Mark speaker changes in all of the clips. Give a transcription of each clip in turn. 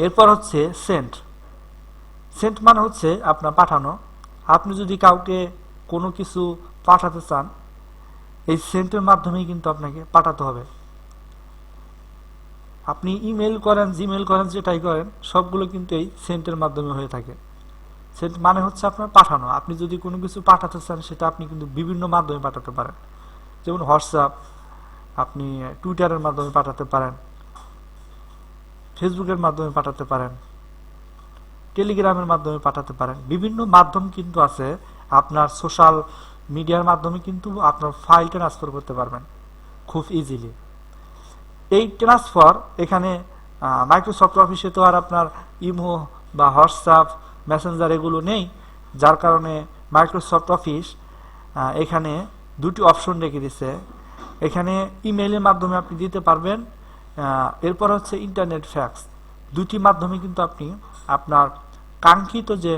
Speaker 1: এরপর হচ্ছে send. Send মানে হচ্ছে আপনার পাঠানো। আপনি যদি কাউকে কোনো কিছু পাঠাতে চান, এই সেন্ডের মাধ্যমেই কিন্তু আপনাকে পাঠাতে হবে। আপনি ইমেল করেন, জিমেল করেন, যেটাই করেন, সবগুলো কিন্তু এই সেন্ডের মাধ্যমে হয়ে থাকে। সেন্ড মানে হচ্ছে আপনার পাঠানো। আপনি যদি কোনো কিছু পাঠাতে চান, সেটা আপনি কিন্তু বিভিন্ন মাধ্যমে পাঠাতে পারেন। যেমন হোয়াটসঅ্যাপ, আপনি টুইটারের মাধ্যমে পাঠাতে পারেন, ফেসবুকের মাধ্যমে পাঠাতে পারেন, টেলিগ্রামের মাধ্যমে পাঠাতে পারেন। বিভিন্ন মাধ্যম কিন্তু আছে। আপনার সোশ্যাল মিডিয়ার মাধ্যমে কিন্তু আপনার ফাইল ট্রান্সফার করতে পারবেন খুব ইজিলি। এই ট্রান্সফার এখানে মাইক্রোসফট অফিসে তো আর আপনার ইমো বা হোয়াটসঅ্যাপ, মেসেঞ্জার এগুলো নেই, যার কারণে মাইক্রোসফট অফিস এখানে দুটি অপশন রেখে দিছে। এখানে ইমেইলের মাধ্যমে আপনি দিতে পারবেন, এরপর হচ্ছে ইন্টারনেট ফ্যাক্স। দুটি মাধ্যমে কিন্তু আপনি আপনার কাঙ্ক্ষিত যে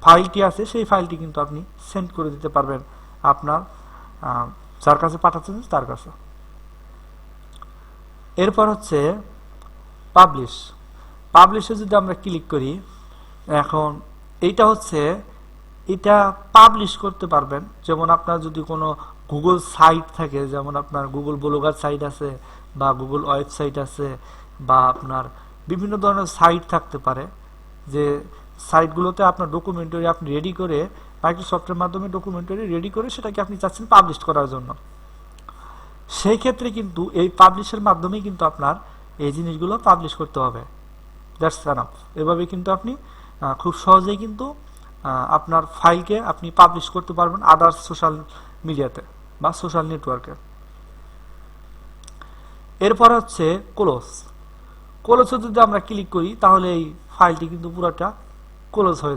Speaker 1: ফাইলটি আছে, সেই ফাইলটি কিন্তু আপনি সেন্ড করে দিতে পারবেন আপনার যার কাছে পাঠাচ্ছেন তার কাছে। এরপর হচ্ছে পাবলিশ। পাবলিশে যদি আমরা ক্লিক করি, এখন এইটা হচ্ছে, এটা পাবলিশ করতে পারবেন। যেমন আপনার যদি কোনো গুগল সাইট থাকে, যেমন আপনার গুগল ব্লগার সাইট আছে বা গুগল ওয়েবসাইট আছে, বা আপনার বিভিন্ন ধরনের সাইট থাকতে পারে, যে সাইটগুলোতে আপনার ডকুমেন্টারি আপনি রেডি করে, মাইক্রোসফটের মাধ্যমে ডকুমেন্টারি রেডি করে সেটাকে আপনি চাচ্ছেন পাবলিশ করার জন্য। সেই ক্ষেত্রে কিন্তু এই পাবলিশের মাধ্যমেই কিন্তু আপনার এই জিনিসগুলো পাবলিশ করতে হবে। That's enough. এভাবে কিন্তু আপনি খুব সহজেই কিন্তু আপনার ফাইলকে আপনি পাবলিশ করতে পারবেন আদার্স সোশ্যাল মিডিয়াতে বা সোশ্যাল নেটওয়ার্কে। এরপর হচ্ছে ক্লোজ। ক্লোজে যদি আমরা ক্লিক করি, তাহলে এই ফাইলটি কিন্তু পুরোটা ক্লোজ হয়ে যাবে।